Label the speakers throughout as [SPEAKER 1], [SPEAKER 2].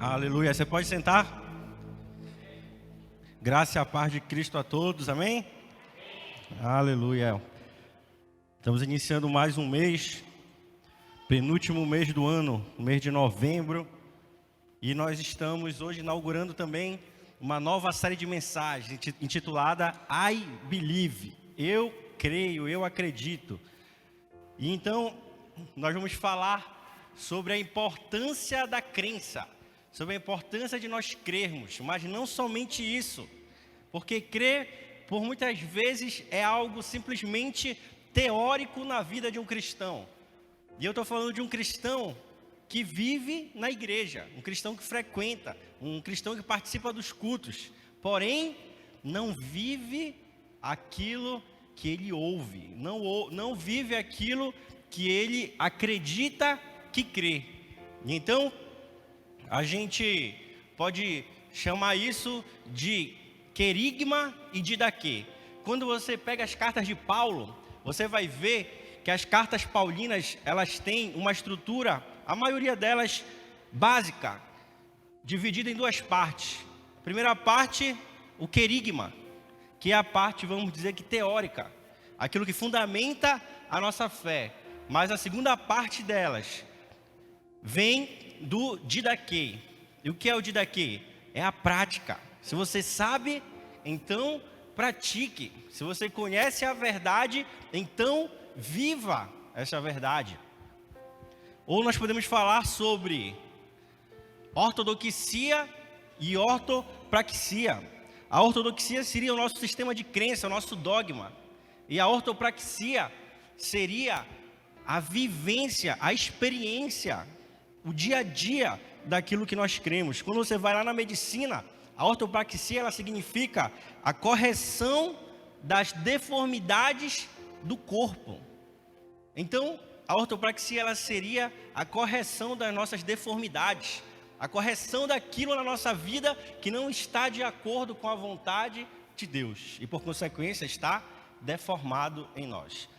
[SPEAKER 1] Aleluia. Você pode sentar? Graça e a paz de Cristo a todos, amém? Aleluia. Estamos iniciando mais um mês, penúltimo mês do ano, o mês de novembro. E nós estamos hoje inaugurando também uma nova série de mensagens intitulada I Believe. Eu creio, eu acredito. E então, nós vamos falar sobre a importância da crença, sobre a importância de nós crermos, mas não somente isso, porque crer, por muitas vezes, é algo simplesmente teórico na vida de um cristão. E eu estou falando de um cristão que vive na igreja, um cristão que frequenta, um cristão que participa dos cultos, porém, não vive aquilo que ele ouve, não vive aquilo que ele acredita que crê. Então, a gente pode chamar isso de querigma e didaquê. Quando você pega as cartas de Paulo, você vai ver que as cartas paulinas, elas têm uma estrutura, a maioria delas básica, dividida em duas partes. A primeira parte, o querigma, que é a parte, vamos dizer que teórica, aquilo que fundamenta a nossa fé. Mas a segunda parte delas vem do didaquê. E o que é o didaquê? É a prática. Se você sabe, então pratique. Se você conhece a verdade, então viva essa verdade. Ou nós podemos falar sobre ortodoxia e ortopraxia. A ortodoxia seria o nosso sistema de crença, o nosso dogma. E a ortopraxia seria a vivência, a experiência, o dia a dia daquilo que nós cremos. Quando você vai lá na medicina, a ortopraxia ela significa a correção das deformidades do corpo. Então, a ortopraxia ela seria a correção das nossas deformidades, a correção daquilo na nossa vida que não está de acordo com a vontade de Deus e, por consequência, está deformado em nós.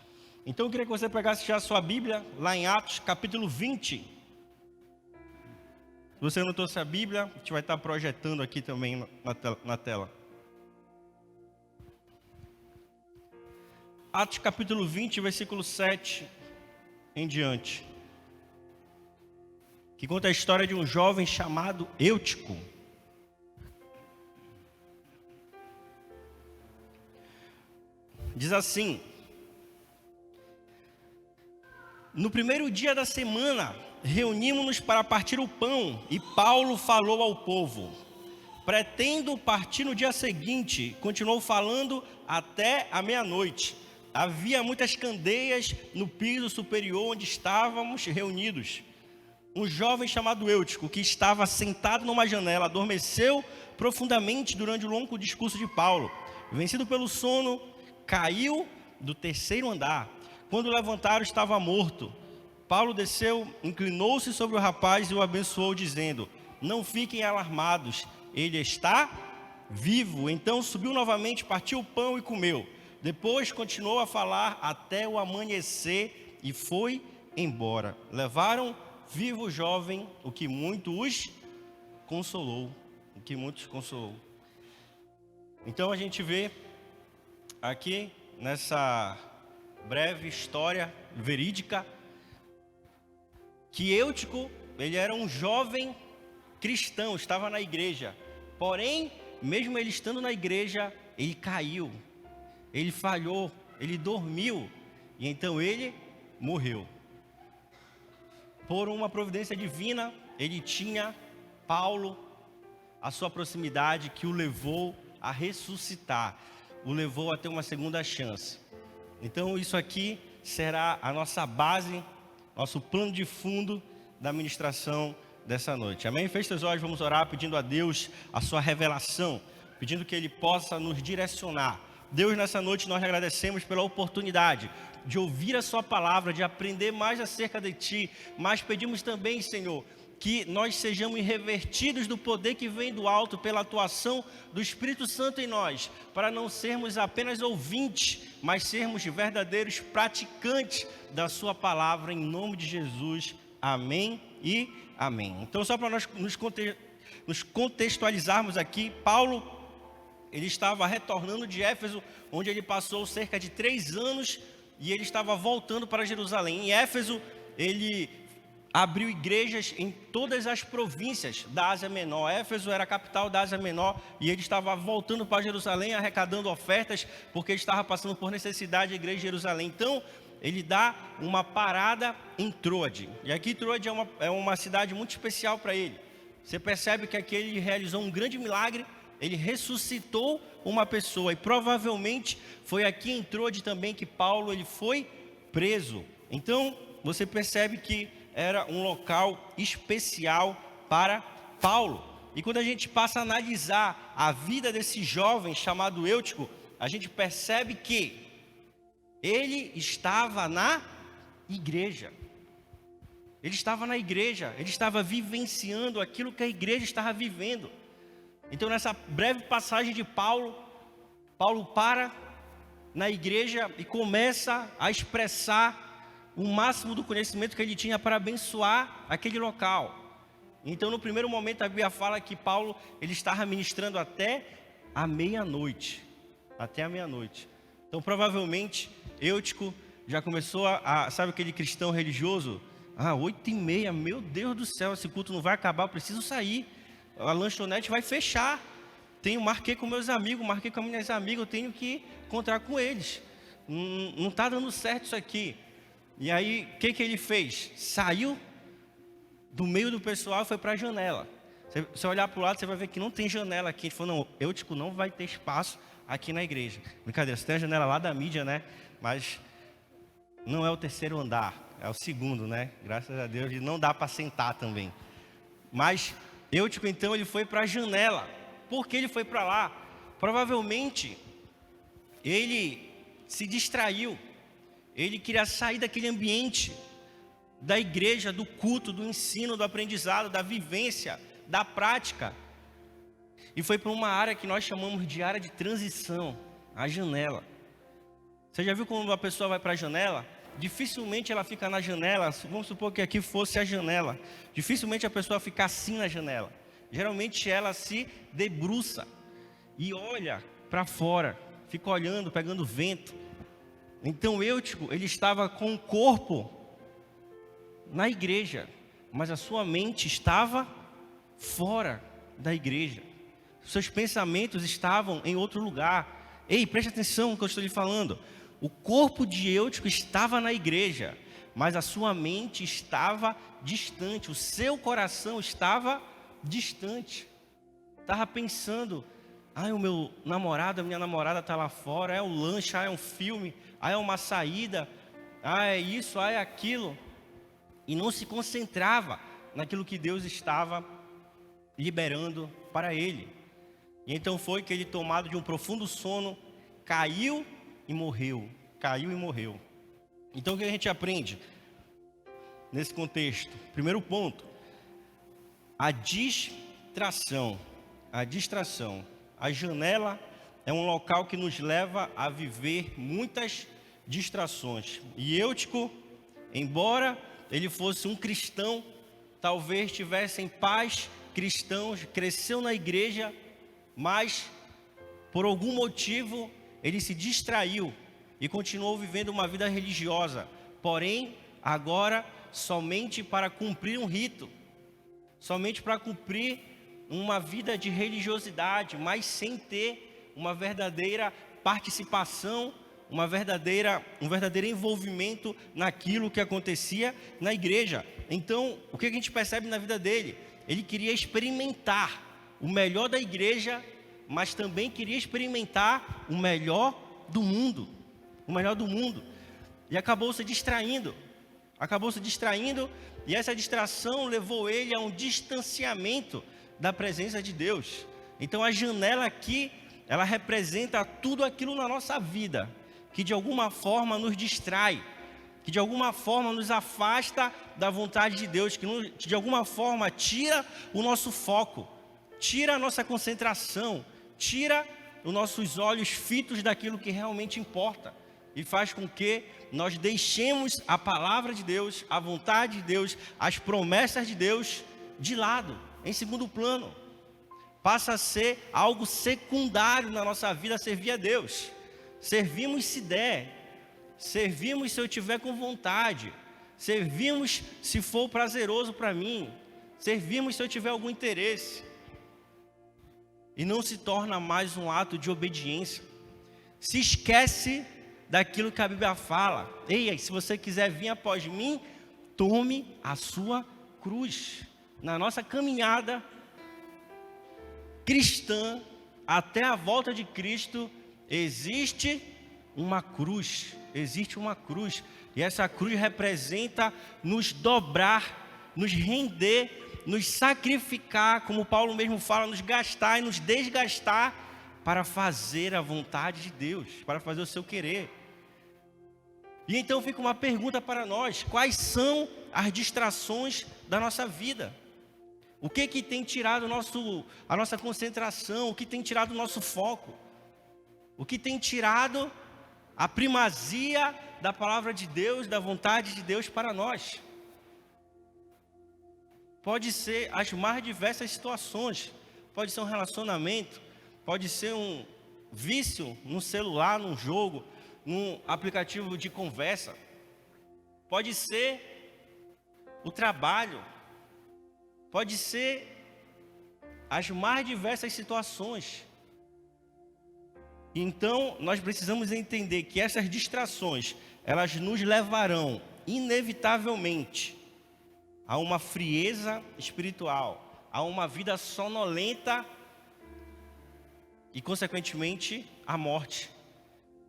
[SPEAKER 1] Então, eu queria que você pegasse já a sua Bíblia, lá em Atos, capítulo 20. Se você não trouxe a Bíblia, a gente vai estar projetando aqui também na tela. Atos, capítulo 20, versículo 7 em diante. Que conta a história de um jovem chamado Eutico. Diz assim: no primeiro dia da semana, reunimos-nos para partir o pão, e Paulo falou ao povo. Pretendo partir no dia seguinte, continuou falando até a meia-noite. Havia muitas candeias no piso superior onde estávamos reunidos. Um jovem chamado Eutico, que estava sentado numa janela, adormeceu profundamente durante o longo discurso de Paulo. Vencido pelo sono, caiu do terceiro andar. Quando levantaram, estava morto. Paulo desceu, inclinou-se sobre o rapaz e o abençoou, dizendo: não fiquem alarmados, ele está vivo. Então subiu novamente, partiu o pão e comeu. Depois continuou a falar até o amanhecer e foi embora. Levaram vivo o jovem, o que muito os consolou. Então a gente vê aqui nessa breve história verídica que Eutico, ele era um jovem cristão, estava na igreja. Porém, mesmo ele estando na igreja, ele caiu, ele falhou, ele dormiu e então ele morreu. Por uma providência divina, ele tinha Paulo à sua proximidade, que o levou a ressuscitar, o levou a ter uma segunda chance. Então isso aqui será a nossa base, nosso plano de fundo da ministração dessa noite. Amém? Feche seus olhos, vamos orar pedindo a Deus a sua revelação, pedindo que Ele possa nos direcionar. Deus, nessa noite nós agradecemos pela oportunidade de ouvir a sua palavra, de aprender mais acerca de Ti, mas pedimos também, Senhor, que nós sejamos revertidos do poder que vem do alto pela atuação do Espírito Santo em nós, para não sermos apenas ouvintes, mas sermos verdadeiros praticantes da sua palavra, em nome de Jesus. Amém e amém. Então, só para nós nos nos contextualizarmos aqui, Paulo, ele estava retornando de Éfeso, onde ele passou cerca de 3 anos, e ele estava voltando para Jerusalém. Em Éfeso, ele abriu igrejas em todas as províncias da Ásia Menor. Éfeso era a capital da Ásia Menor, e ele estava voltando para Jerusalém, arrecadando ofertas, porque ele estava passando por necessidade da igreja de Jerusalém. Então, ele dá uma parada em Troade. E aqui Troade é uma cidade muito especial para ele. Você percebe que aqui ele realizou um grande milagre, ele ressuscitou uma pessoa, e provavelmente foi aqui em Troade também que Paulo ele foi preso. Então, você percebe que era um local especial para Paulo. E quando a gente passa a analisar a vida desse jovem chamado Eutico, a gente percebe que ele estava na igreja. Ele estava na igreja, ele estava vivenciando aquilo que a igreja estava vivendo. Então, nessa breve passagem de Paulo, Paulo para na igreja e começa a expressar o máximo do conhecimento que ele tinha para abençoar aquele local. Então, no primeiro momento, a Bíblia fala que Paulo ele estava ministrando até a meia-noite. Até a meia-noite. Então, provavelmente, Eutico já começou sabe aquele cristão religioso? 8h30, meu Deus do céu, esse culto não vai acabar, eu preciso sair. A lanchonete vai fechar. Marquei com meus amigos, marquei com minhas amigas, eu tenho que encontrar com eles. Não está dando certo isso aqui. E aí, o que ele fez? Saiu do meio do pessoal e foi para a janela. Você olhar para o lado, você vai ver que não tem janela aqui. Ele falou, não, Eutico não vai ter espaço aqui na igreja. Brincadeira, você tem a janela lá da mídia, né? Mas não é o terceiro andar, é o segundo, né? Graças a Deus, e não dá para sentar também. Mas Eutico, então, ele foi para a janela. Por que ele foi para lá? Provavelmente, ele se distraiu. Ele queria sair daquele ambiente da igreja, do culto, do ensino, do aprendizado, da vivência, da prática. E foi para uma área que nós chamamos de área de transição, a janela. Você já viu quando a pessoa vai para a janela? Dificilmente ela fica na janela, vamos supor que aqui fosse a janela. Dificilmente a pessoa fica assim na janela. Geralmente ela se debruça e olha para fora, fica olhando, pegando vento. Então Eutico, ele estava com o corpo na igreja, mas a sua mente estava fora da igreja. Seus pensamentos estavam em outro lugar. Ei, preste atenção no que eu estou lhe falando. O corpo de Eutico estava na igreja, mas a sua mente estava distante. O seu coração estava distante. Estava pensando, o meu namorado, a minha namorada está lá fora, é um lanche, é um filme, é uma saída, é isso, é aquilo. E não se concentrava naquilo que Deus estava liberando para ele. E então foi que ele, tomado de um profundo sono, caiu e morreu. Caiu e morreu. Então o que a gente aprende nesse contexto? Primeiro ponto, a distração. A distração. A janela é um local que nos leva a viver muitas distrações. E Eutico, embora ele fosse um cristão, talvez tivesse pais cristãos, cresceu na igreja, mas por algum motivo ele se distraiu e continuou vivendo uma vida religiosa, porém agora somente para cumprir um rito, somente para cumprir uma vida de religiosidade, mas sem ter uma verdadeira participação, um verdadeiro envolvimento naquilo que acontecia na igreja. Então, o que a gente percebe na vida dele? Ele queria experimentar o melhor da igreja, mas também queria experimentar o melhor do mundo. O melhor do mundo. E acabou se distraindo. E essa distração levou ele a um distanciamento da presença de Deus. Então a janela aqui, ela representa tudo aquilo na nossa vida que de alguma forma nos distrai, que de alguma forma nos afasta da vontade de Deus, que de alguma forma tira o nosso foco, tira a nossa concentração, tira os nossos olhos fitos daquilo que realmente importa e faz com que nós deixemos a palavra de Deus, a vontade de Deus, as promessas de Deus de lado, em segundo plano. Passa a ser algo secundário na nossa vida, servir a Deus. Servimos se der, servimos se eu tiver com vontade, servimos se for prazeroso para mim, servimos se eu tiver algum interesse. E não se torna mais um ato de obediência. Se esquece daquilo que a Bíblia fala. Ei, se você quiser vir após mim, tome a sua cruz. Na nossa caminhada cristã, até a volta de Cristo, existe uma cruz. Existe uma cruz. E essa cruz representa nos dobrar, nos render, nos sacrificar, como Paulo mesmo fala, nos gastar e nos desgastar para fazer a vontade de Deus, para fazer o seu querer. E então fica uma pergunta para nós: quais são as distrações da nossa vida? O que tem tirado a nossa concentração? O que tem tirado o nosso foco? O que tem tirado a primazia da palavra de Deus, da vontade de Deus para nós? Pode ser as mais diversas situações. Pode ser um relacionamento, pode ser um vício no celular, num jogo, num aplicativo de conversa. Pode ser o trabalho. Pode ser as mais diversas situações. Então, nós precisamos entender que essas distrações, elas nos levarão, inevitavelmente, a uma frieza espiritual, a uma vida sonolenta e, consequentemente, à morte.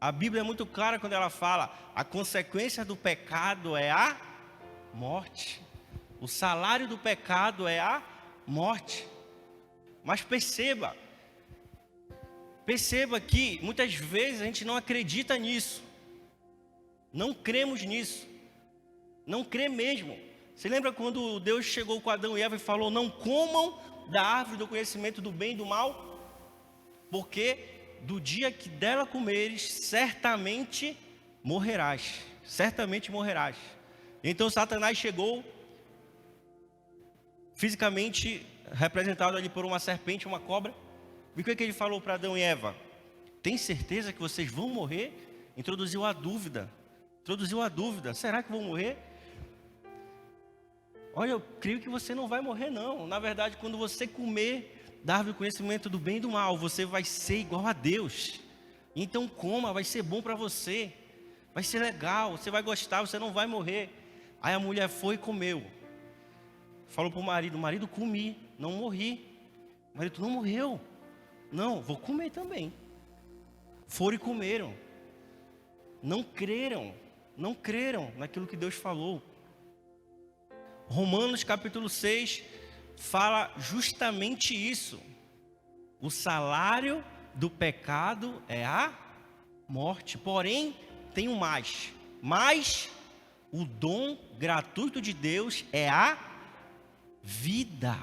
[SPEAKER 1] A Bíblia é muito clara quando ela fala: a consequência do pecado é a morte. O salário do pecado é a morte. Mas perceba que muitas vezes a gente não acredita nisso. Não cremos nisso. Não crê mesmo. Você lembra quando Deus chegou com Adão e Eva e falou: não comam da árvore do conhecimento do bem e do mal? Porque do dia que dela comeres, certamente morrerás. Certamente morrerás. Então Satanás chegou, fisicamente representado ali por uma serpente, uma cobra. E o que ele falou para Adão e Eva? Tem certeza que vocês vão morrer? Introduziu a dúvida. Será que vão morrer? Olha, eu creio que você não vai morrer não. Na verdade, quando você comer da árvore do conhecimento do bem e do mal, você vai ser igual a Deus. Então coma, vai ser bom para você. Vai ser legal, você vai gostar, você não vai morrer. Aí a mulher foi e comeu. Falou para o marido: comi, não morri. O marido: não morreu. Não, vou comer também. Foram e comeram. Não creram naquilo que Deus falou. Romanos capítulo 6 fala justamente isso. O salário do pecado é a morte. Porém, tem um mais. Mas o dom gratuito de Deus é a vida.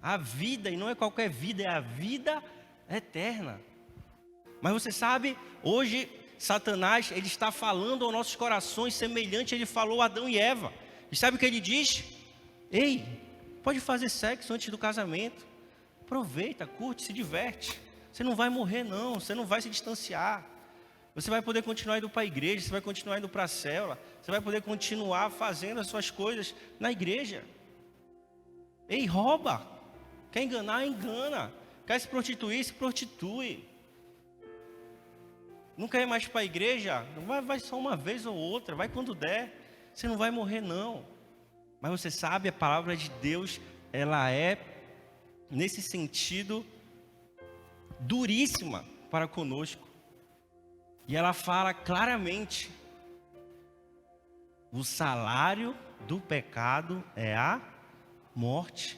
[SPEAKER 1] A vida, e não é qualquer vida, é a vida eterna. Mas você sabe, hoje Satanás, ele está falando aos nossos corações semelhante ele falou a Adão e Eva. E sabe o que ele diz? Ei, pode fazer sexo antes do casamento. Aproveita, curte, se diverte. Você não vai morrer não, você não vai se distanciar. Você vai poder continuar indo para a igreja, você vai continuar indo para a célula, você vai poder continuar fazendo as suas coisas na igreja. Ei, rouba. Quer enganar, engana. Quer se prostituir, se prostitui. Não quer ir mais para a igreja? Vai só uma vez ou outra, vai quando der. Você não vai morrer não. Mas você sabe, a palavra de Deus, ela é, nesse sentido, duríssima para conosco. E ela fala claramente: o salário do pecado é a morte.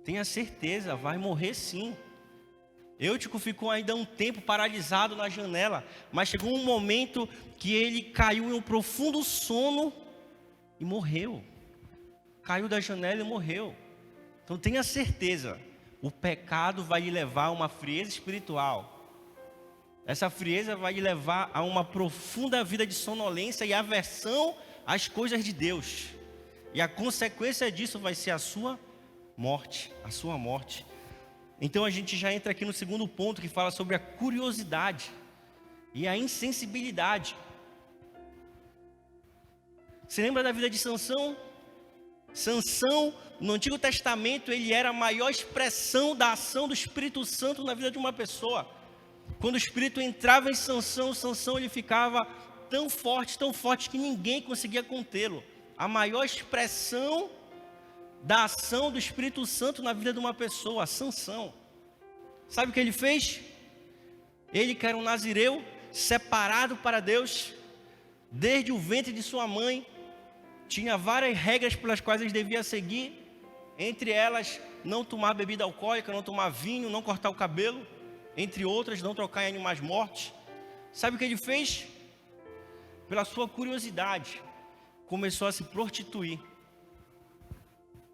[SPEAKER 1] Tenha certeza, vai morrer sim. Eutico ficou ainda um tempo paralisado na janela, mas chegou um momento que ele caiu em um profundo sono e morreu. Caiu da janela e morreu. Então tenha certeza, o pecado vai lhe levar a uma frieza espiritual. Essa frieza vai lhe levar a uma profunda vida de sonolência e aversão às coisas de Deus. E a consequência disso vai ser a sua morte, Então a gente já entra aqui no segundo ponto, que fala sobre a curiosidade e a insensibilidade. Você lembra da vida de Sansão? Sansão, no Antigo Testamento, ele era a maior expressão da ação do Espírito Santo na vida de uma pessoa. Quando o Espírito entrava em Sansão, Sansão ele ficava tão forte que ninguém conseguia contê-lo. A maior expressão da ação do Espírito Santo na vida de uma pessoa, Sansão. Sabe o que ele fez? Ele, que era um nazireu, separado para Deus, desde o ventre de sua mãe, tinha várias regras pelas quais ele devia seguir, entre elas, não tomar bebida alcoólica, não tomar vinho, não cortar o cabelo, entre outras, não trocar em animais mortos. Sabe o que ele fez? Pela sua curiosidade, começou a se prostituir.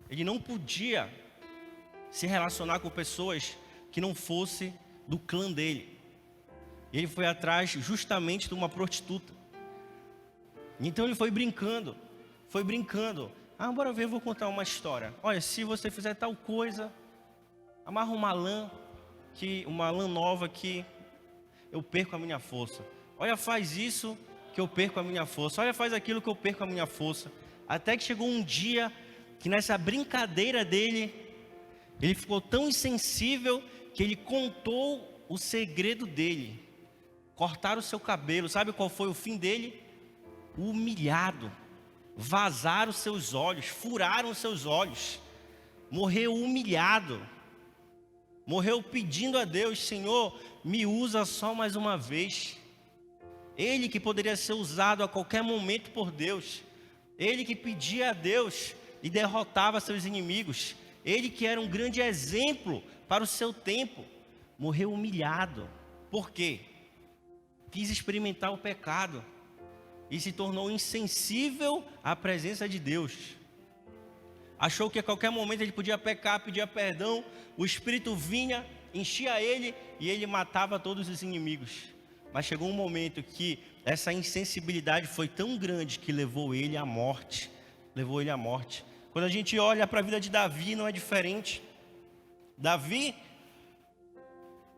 [SPEAKER 1] Ele não podia se relacionar com pessoas que não fosse do clã dele. Ele foi atrás justamente de uma prostituta. Então ele foi brincando. Bora ver, eu vou contar uma história. Olha, se você fizer tal coisa, amarra uma lã nova que eu perco a minha força. Olha, faz isso que eu perco a minha força. Olha, faz aquilo que eu perco a minha força. Até que chegou um dia que nessa brincadeira dele, ele ficou tão insensível que ele contou o segredo dele. Cortaram o seu cabelo. Sabe qual foi o fim dele? Humilhado. Vazaram os seus olhos, furaram os seus olhos. Morreu humilhado. Morreu pedindo a Deus: Senhor, me usa só mais uma vez. Ele que poderia ser usado a qualquer momento por Deus. Ele que pedia a Deus e derrotava seus inimigos. Ele que era um grande exemplo para o seu tempo. Morreu humilhado. Por quê? Quis experimentar o pecado e se tornou insensível à presença de Deus. Achou que a qualquer momento ele podia pecar, pedir perdão, o Espírito vinha, enchia ele e ele matava todos os inimigos. Mas chegou um momento que essa insensibilidade foi tão grande que levou ele à morte. Quando a gente olha para a vida de Davi, não é diferente. Davi,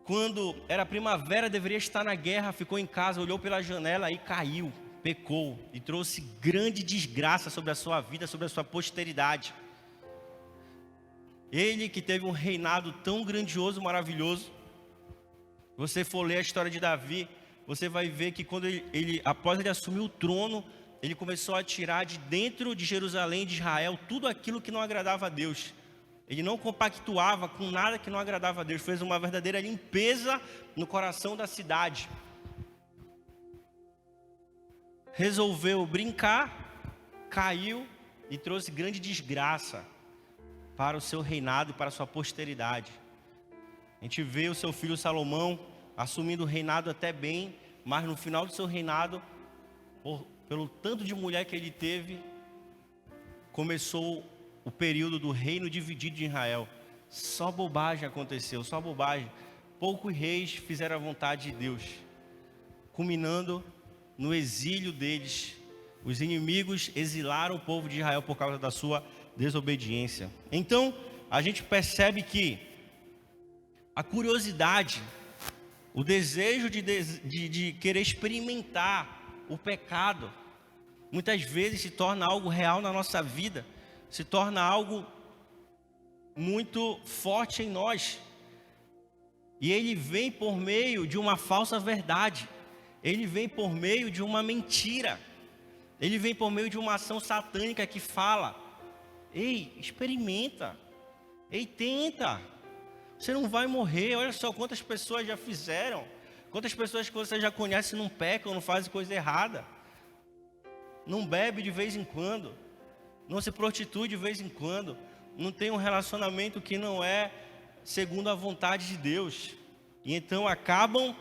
[SPEAKER 1] quando era primavera, deveria estar na guerra, ficou em casa, olhou pela janela e caiu. Pecou e trouxe grande desgraça sobre a sua vida, sobre a sua posteridade. Ele que teve um reinado tão grandioso, maravilhoso. Você for ler a história de Davi, você vai ver que quando após ele assumir o trono, ele começou a tirar de dentro de Jerusalém, de Israel, tudo aquilo que não agradava a Deus. Ele não compactuava com nada que não agradava a Deus. Fez uma verdadeira limpeza no coração da cidade. Resolveu brincar, caiu e trouxe grande desgraça para o seu reinado e para a sua posteridade. A gente vê o seu filho Salomão assumindo o reinado até bem, mas no final do seu reinado, pelo tanto de mulher que ele teve, começou o período do reino dividido de Israel. Só bobagem aconteceu, só bobagem. Poucos reis fizeram a vontade de Deus, culminando no exílio deles. Os inimigos exilaram o povo de Israel por causa da sua desobediência. Então, a gente percebe que a curiosidade, o desejo de querer experimentar o pecado, muitas vezes se torna algo real na nossa vida, se torna algo muito forte em nós. E ele vem por meio de uma falsa verdade. Ele vem por meio de uma mentira. Ele vem por meio de uma ação satânica que fala: ei, experimenta. Ei, tenta. Você não vai morrer. Olha só quantas pessoas já fizeram. Quantas pessoas que você já conhece não pecam, não fazem coisa errada. Não bebe de vez em quando. Não se prostitui de vez em quando. Não tem um relacionamento que não é segundo a vontade de Deus. E então acabam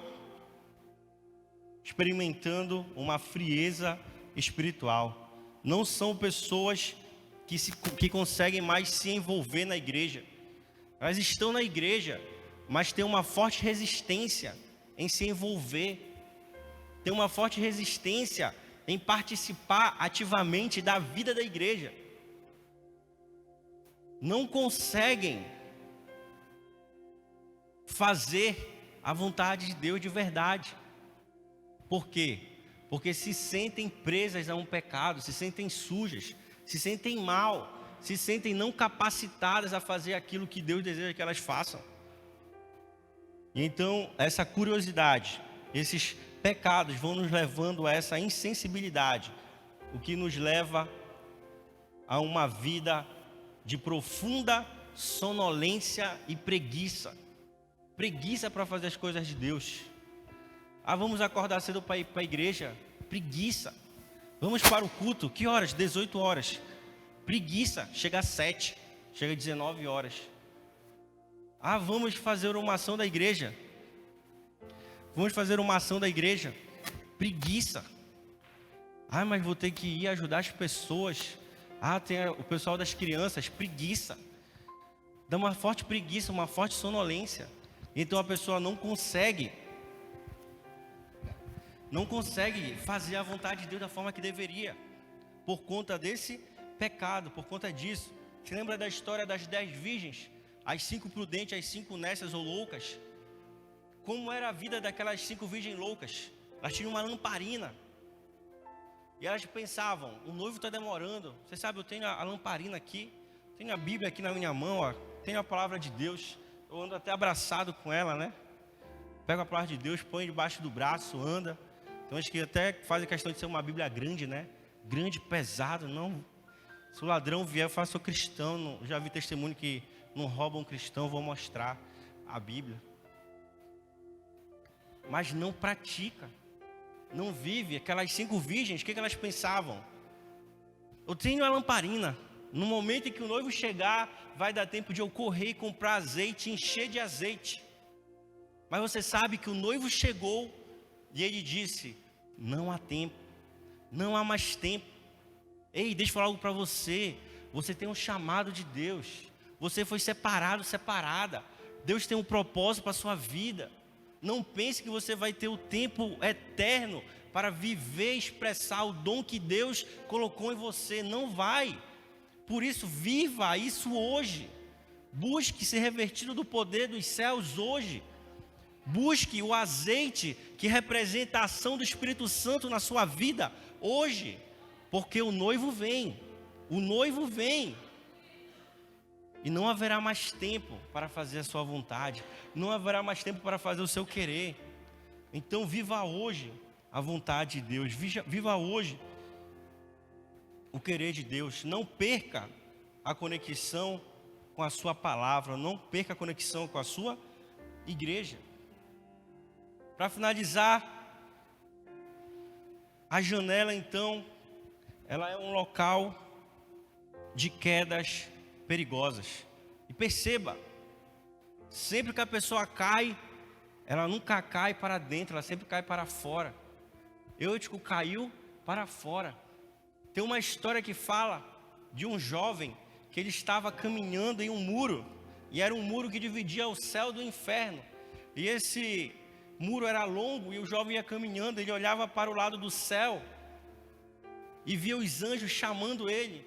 [SPEAKER 1] experimentando uma frieza espiritual. Não são pessoas que conseguem mais se envolver na igreja. Elas estão na igreja, mas têm uma forte resistência em se envolver. Tem uma forte resistência em participar ativamente da vida da igreja. Não conseguem fazer a vontade de Deus de verdade. Por quê? Porque se sentem presas a um pecado, se sentem sujas, se sentem mal, se sentem não capacitadas a fazer aquilo que Deus deseja que elas façam. E então, essa curiosidade, esses pecados vão nos levando a essa insensibilidade, o que nos leva a uma vida de profunda sonolência e preguiça. Preguiça para fazer as coisas de Deus. Vamos acordar cedo para ir para a igreja? Preguiça. Vamos para o culto? Que horas? 18 horas. Preguiça. Chega às 7. Chega às 19 horas. Vamos fazer uma ação da igreja. Vamos fazer uma ação da igreja. Preguiça. Mas vou ter que ir ajudar as pessoas. Tem o pessoal das crianças. Preguiça. Dá uma forte preguiça, uma forte sonolência. Então a pessoa não consegue fazer a vontade de Deus da forma que deveria, por conta desse pecado, por conta disso. Você lembra da história das 10 virgens? As 5 prudentes, as 5 nécias ou loucas? Como era a vida daquelas 5 virgens loucas? Elas tinham uma lamparina. E elas pensavam, o noivo está demorando. Você sabe, eu tenho a lamparina aqui, tenho a Bíblia aqui na minha mão, tenho a palavra de Deus. Eu ando até abraçado com ela, né? Pego a palavra de Deus, põe debaixo do braço, anda. Então acho que até fazem questão de ser uma Bíblia grande, né? Grande, pesado, não. Se o ladrão vier, eu faço cristão. Não, já vi testemunho que não roubam um cristão, vou mostrar a Bíblia. Mas não pratica, não vive. Aquelas 5 virgens, o que elas pensavam? Eu tenho a lamparina. No momento em que o noivo chegar, vai dar tempo de eu correr e comprar azeite, encher de azeite. Mas você sabe que o noivo chegou e ele disse: não há tempo, não há mais tempo. Ei, deixa eu falar algo para você. Você tem um chamado de Deus. Você foi separado, separada. Deus tem um propósito para a sua vida. Não pense que você vai ter o tempo eterno para viver e expressar o dom que Deus colocou em você. Não vai. Por isso, viva isso hoje. Busque ser revestido do poder dos céus hoje. Busque o azeite que representa a ação do Espírito Santo na sua vida hoje. Porque o noivo vem. O noivo vem. E não haverá mais tempo para fazer a sua vontade. Não haverá mais tempo para fazer o seu querer. Então viva hoje a vontade de Deus. Viva hoje o querer de Deus. Não perca a conexão com a sua palavra. Não perca a conexão com a sua igreja. Para finalizar, a janela então, ela é um local de quedas perigosas. E perceba, sempre que a pessoa cai, ela nunca cai para dentro, ela sempre cai para fora. Eutico caiu para fora. Tem uma história que fala de um jovem que ele estava caminhando em um muro, e era um muro que dividia o céu do inferno. E esse muro era longo e o jovem ia caminhando, ele olhava para o lado do céu e via os anjos chamando ele.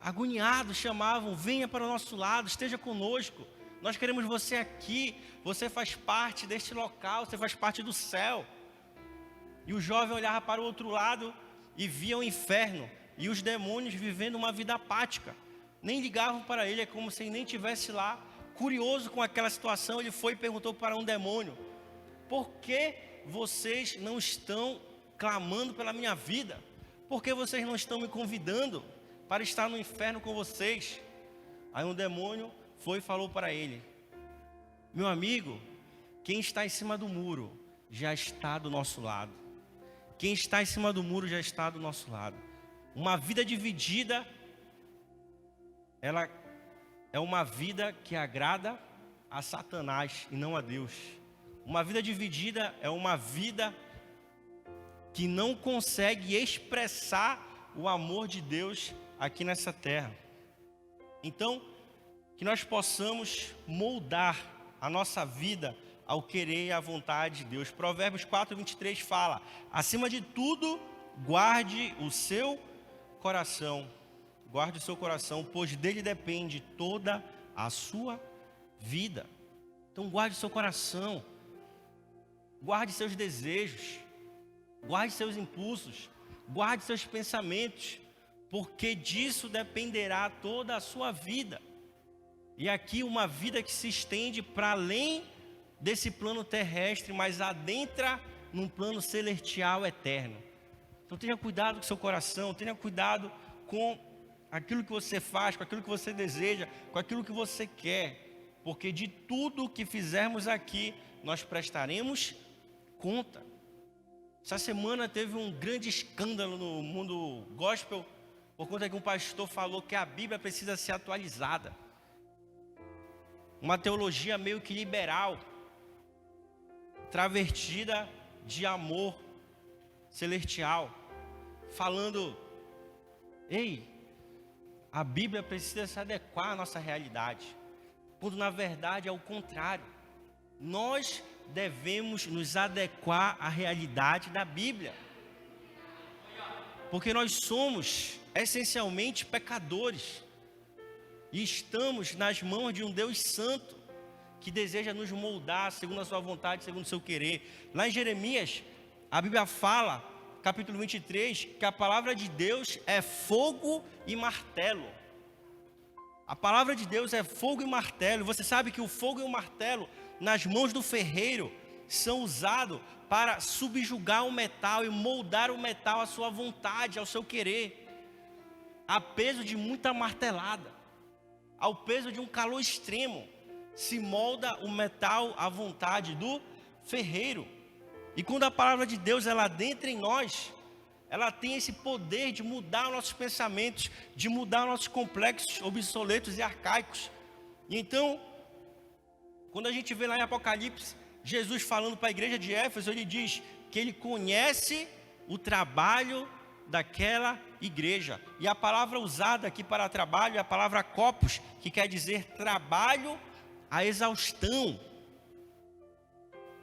[SPEAKER 1] Agoniados chamavam: venha para o nosso lado, esteja conosco, nós queremos você aqui, você faz parte deste local, você faz parte do céu. E o jovem olhava para o outro lado e via o inferno e os demônios vivendo uma vida apática, nem ligavam para ele, é como se ele nem estivesse lá. Curioso com aquela situação, ele foi e perguntou para um demônio: por que vocês não estão clamando pela minha vida? Por que vocês não estão me convidando para estar no inferno com vocês? Aí um demônio foi e falou para ele: meu amigo, quem está em cima do muro já está do nosso lado. Quem está em cima do muro já está do nosso lado. Uma vida dividida, ela é uma vida que agrada a Satanás e não a Deus. Uma vida dividida é uma vida que não consegue expressar o amor de Deus aqui nessa terra. Então, que nós possamos moldar a nossa vida ao querer e à vontade de Deus. Provérbios 4:23 fala: acima de tudo, guarde o seu coração. Guarde o seu coração, pois dele depende toda a sua vida. Então guarde seu coração, guarde seus desejos, guarde seus impulsos, guarde seus pensamentos, porque disso dependerá toda a sua vida. E aqui uma vida que se estende para além desse plano terrestre, mas adentra num plano celestial eterno. Então tenha cuidado com seu coração, tenha cuidado com aquilo que você faz, com aquilo que você deseja, com aquilo que você quer, porque de tudo que fizermos aqui, nós prestaremos conta. Essa semana teve um grande escândalo no mundo gospel, por conta que um pastor falou que a Bíblia precisa ser atualizada. Uma teologia meio que liberal, travestida de amor celestial, falando, ei, a Bíblia precisa se adequar à nossa realidade, quando na verdade é o contrário. Nós devemos nos adequar à realidade da Bíblia, porque nós somos essencialmente pecadores, e estamos nas mãos de um Deus santo, que deseja nos moldar segundo a sua vontade, segundo o seu querer. Lá em Jeremias, a Bíblia fala, capítulo 23, que a palavra de Deus é fogo e martelo. A palavra de Deus é fogo e martelo. Você sabe que o fogo e o martelo, nas mãos do ferreiro, são usados para subjugar o metal e moldar o metal à sua vontade, ao seu querer. A peso de muita martelada, ao peso de um calor extremo, se molda o metal à vontade do ferreiro. E quando a palavra de Deus ela adentra em nós, ela tem esse poder de mudar nossos pensamentos, de mudar nossos complexos obsoletos e arcaicos. E então, quando a gente vê lá em Apocalipse, Jesus falando para a igreja de Éfeso, ele diz que ele conhece o trabalho daquela igreja. E a palavra usada aqui para trabalho é a palavra kopos, que quer dizer trabalho à exaustão.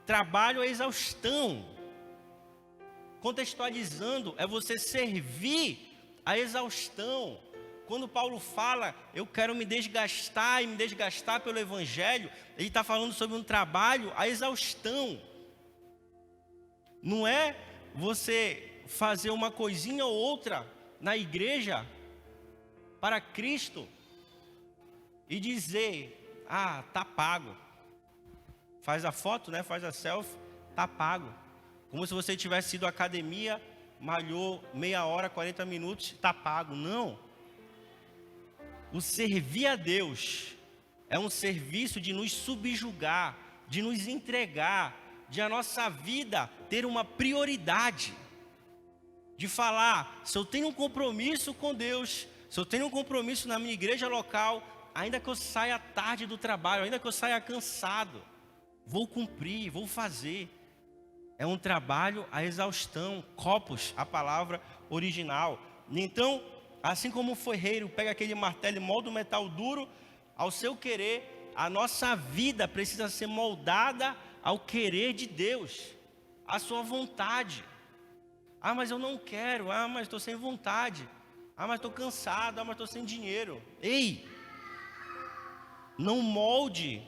[SPEAKER 1] Trabalho à exaustão. Contextualizando, é você servir à exaustão. Quando Paulo fala, eu quero me desgastar e me desgastar pelo Evangelho, ele está falando sobre um trabalho à exaustão. Não é você fazer uma coisinha ou outra na igreja para Cristo e dizer, tá pago. Faz a foto, né? Faz a selfie, tá pago. Como se você tivesse ido à academia, malhou meia hora, 40 minutos, tá pago. Não. O servir a Deus é um serviço de nos subjugar, de nos entregar, de a nossa vida ter uma prioridade. De falar, se eu tenho um compromisso com Deus, se eu tenho um compromisso na minha igreja local, ainda que eu saia tarde do trabalho, ainda que eu saia cansado, vou cumprir, vou fazer. É um trabalho à exaustão, kopos, a palavra original. Então, assim como o ferreiro pega aquele martelo e molda o metal duro ao seu querer, a nossa vida precisa ser moldada ao querer de Deus, à sua vontade. Mas eu não quero, mas estou sem vontade, mas estou cansado, mas estou sem dinheiro. Ei, não molde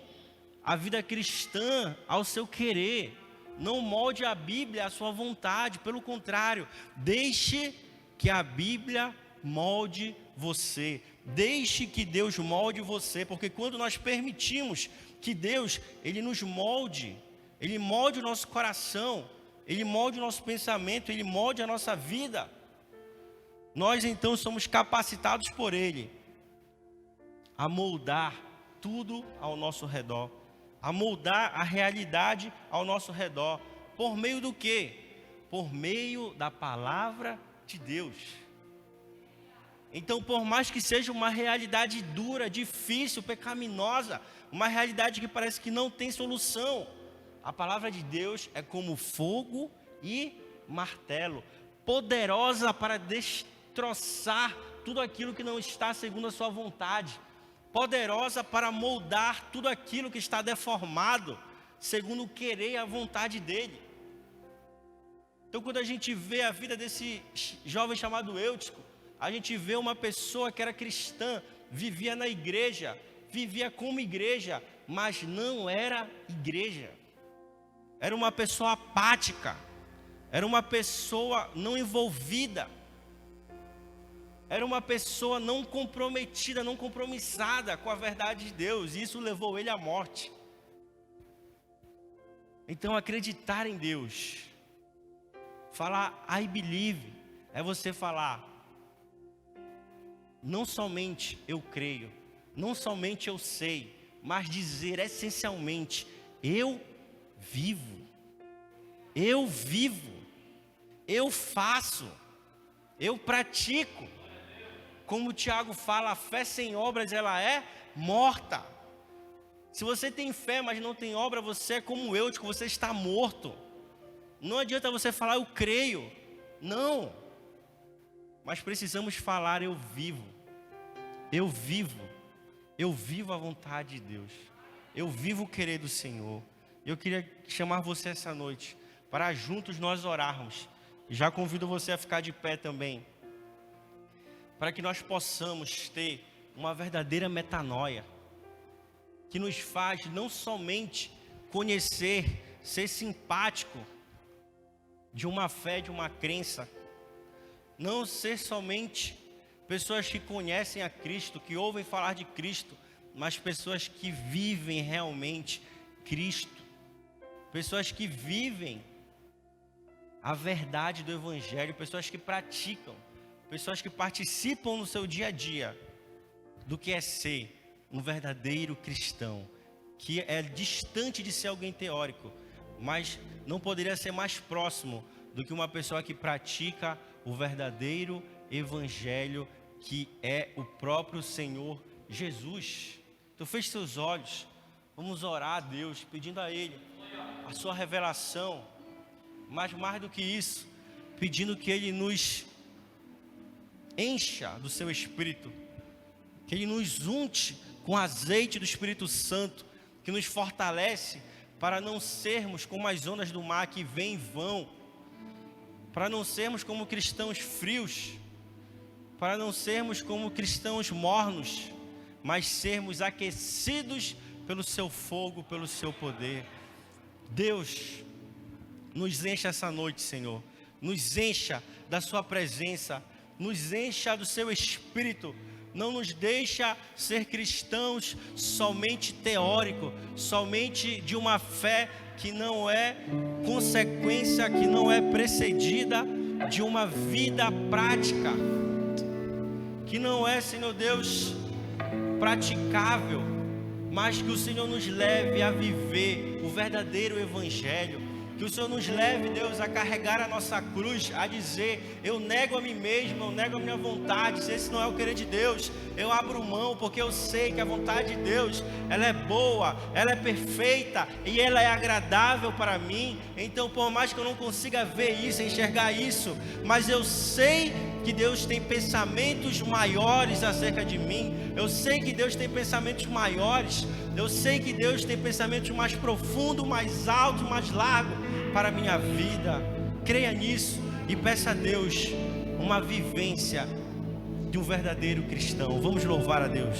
[SPEAKER 1] a vida cristã ao seu querer, não molde a Bíblia à sua vontade, pelo contrário, deixe que a Bíblia molde você, deixe que Deus molde você, porque quando nós permitimos que Deus, Ele nos molde, Ele molde o nosso coração, Ele molde o nosso pensamento, Ele molde a nossa vida, nós então somos capacitados por Ele a moldar tudo ao nosso redor, a moldar a realidade ao nosso redor, por meio do quê? Por meio da palavra de Deus. Então, por mais que seja uma realidade dura, difícil, pecaminosa, uma realidade que parece que não tem solução, a palavra de Deus é como fogo e martelo, poderosa para destroçar tudo aquilo que não está segundo a sua vontade, poderosa para moldar tudo aquilo que está deformado, segundo o querer e a vontade dele. Então, quando a gente vê a vida desse jovem chamado Eutico, a gente vê uma pessoa que era cristã, vivia na igreja, vivia como igreja, mas não era igreja. Era uma pessoa apática, era uma pessoa não envolvida, era uma pessoa não comprometida, não compromissada com a verdade de Deus. E isso levou ele à morte. Então, acreditar em Deus, falar I believe, é você falar, não somente eu creio, não somente eu sei, mas dizer essencialmente, eu vivo, eu faço, eu pratico. Como o Tiago fala, a fé sem obras ela é morta. Se você tem fé, mas não tem obra, você é como eu, que você está morto. Não adianta você falar eu creio, não. Mas precisamos falar eu vivo a vontade de Deus, eu vivo o querer do Senhor. Eu queria chamar você essa noite para juntos nós orarmos. Já convido você a ficar de pé também, para que nós possamos ter uma verdadeira metanoia, que nos faz não somente conhecer, ser simpático de uma fé, de uma crença, não ser somente pessoas que conhecem a Cristo, que ouvem falar de Cristo, mas pessoas que vivem realmente Cristo, pessoas que vivem a verdade do Evangelho, pessoas que praticam, pessoas que participam no seu dia a dia do que é ser um verdadeiro cristão, que é distante de ser alguém teórico, mas não poderia ser mais próximo do que uma pessoa que pratica o verdadeiro Evangelho, que é o próprio Senhor Jesus. Então feche seus olhos, vamos orar a Deus, pedindo a Ele a sua revelação, mas mais do que isso, pedindo que Ele nos encha do seu Espírito, que Ele nos unte com azeite do Espírito Santo, que nos fortalece para não sermos como as ondas do mar que vêm e vão, para não sermos como cristãos frios, para não sermos como cristãos mornos, mas sermos aquecidos pelo seu fogo, pelo seu poder. Deus, nos encha essa noite, Senhor, nos encha da sua presença, nos encha do seu Espírito. Não nos deixa ser cristãos somente teórico, somente de uma fé que não é consequência, que não é precedida de uma vida prática, que não é, Senhor Deus, praticável, mas que o Senhor nos leve a viver o verdadeiro Evangelho. Que o Senhor nos leve, Deus, a carregar a nossa cruz, a dizer, eu nego a mim mesmo, eu nego a minha vontade. Se esse não é o querer de Deus, eu abro mão, porque eu sei que a vontade de Deus, ela é boa, ela é perfeita e ela é agradável para mim. Então, por mais que eu não consiga ver isso, enxergar isso, mas eu sei que Deus tem pensamentos maiores acerca de mim. Eu sei que Deus tem pensamentos maiores. Eu sei que Deus tem pensamentos mais profundos, mais altos, mais largos para a minha vida. Creia nisso e peça a Deus uma vivência de um verdadeiro cristão. Vamos louvar a Deus.